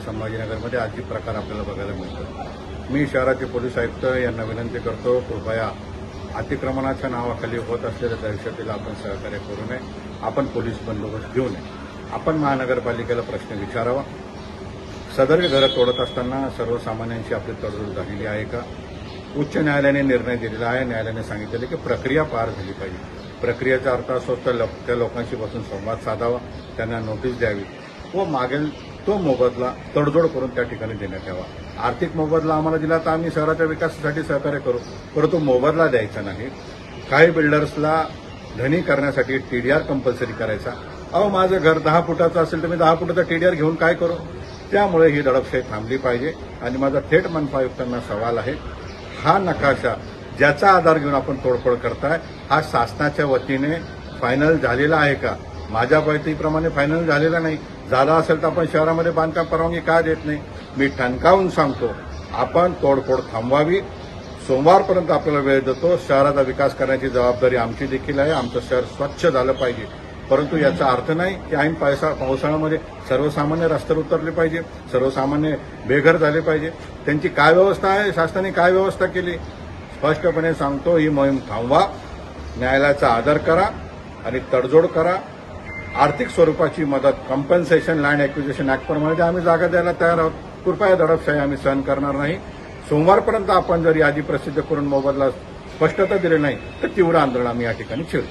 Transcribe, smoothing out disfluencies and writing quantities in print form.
संभाजीनगरमध्ये आज जी प्रकार आपल्याला बघायला मिळतो। मी शहराचे पोलीस आयुक्त यांना विनंती करतो, कृपया अतिक्रमणाच्या नावाखाली होत असलेल्या दहशतीला आपण सहकार्य करू नये। आपण पोलीस बंदोबस्त घेऊ नये। आपण महानगरपालिकेला प्रश्न विचारावा, सदर घरं तोडत असताना सर्वसामान्यांची आपली तडजोड झालेली आहे का? उच्च न्यायालयाने निर्णय दिलेला आहे। न्यायालयाने सांगितले की प्रक्रिया पार झाली पाहिजे। प्रक्रियेचा अर्थ असतो त्या लोकांशी बसून संवाद साधावा, त्यांना नोटीस द्यावी व मागेल तो मोबदला तडजोड करून त्या ठिकाणी देण्यात यावा। आर्थिक मोबदला आम्हाला दिला तर आम्ही शहराच्या विकासासाठी सहकार्य करू, परंतु मोबदला द्यायचा नाही। काही बिल्डर्सला धनी करण्यासाठी टीडीआर कंपल्सरी करायचा। अहो, माझं घर 10 फुटाचं असेल तर मी 10 फुटाचा टीडीआर घेऊन काय करू? त्यामुळे ही दडपशाही थांबली पाहिजे। आणि माझा थेट मनपा आयुक्तांना सवाल आहे, हा नकाशा ज्याचा आधार घेऊन आपण तोडफोड करताय हा शासनाच्या वतीने फायनल झालेला आहे का? माझ्या माहितीप्रमाणे फायनल झालेला नाही। झाला असेल तर आपण शहरामध्ये बांधकाम परवानगी का देत नाही? मी ठणकावून सांगतो, आपण तोडफोड थांबवावी। सोमवारपर्यंत आपल्याला वेळ देतो। शहराचा विकास करण्याची जबाबदारी आमची देखील आहे। आमचं शहर स्वच्छ झालं पाहिजे, परंतु याचा अर्थ नाही की ऐन पावसाळ्यामध्ये सर्वसामान्य रस्त्यावर उतरले पाहिजे, सर्वसामान्य बेघर झाले पाहिजे। त्यांची काय व्यवस्था आहे? शासनाने काय व्यवस्था केली? स्पष्टपणे सांगतो, ही मोहीम थांबवा, न्यायालयाचा आदर करा आणि तडजोड करा। आर्थिक स्वरूपाची मदत कॉम्पन्सेशन लँड ॲक्विजिशन ॲक्टप्रमाणे आम्ही जागा द्यायला तयार आहोत। कृपया दडपशाही आम्ही सहन करणार नाही। सोमवारपर्यंत आपण जर यादी प्रसिद्ध करून मोबदला स्पष्टता दिली नाही तर तीव्र आंदोलन आम्ही या ठिकाणी छेडू।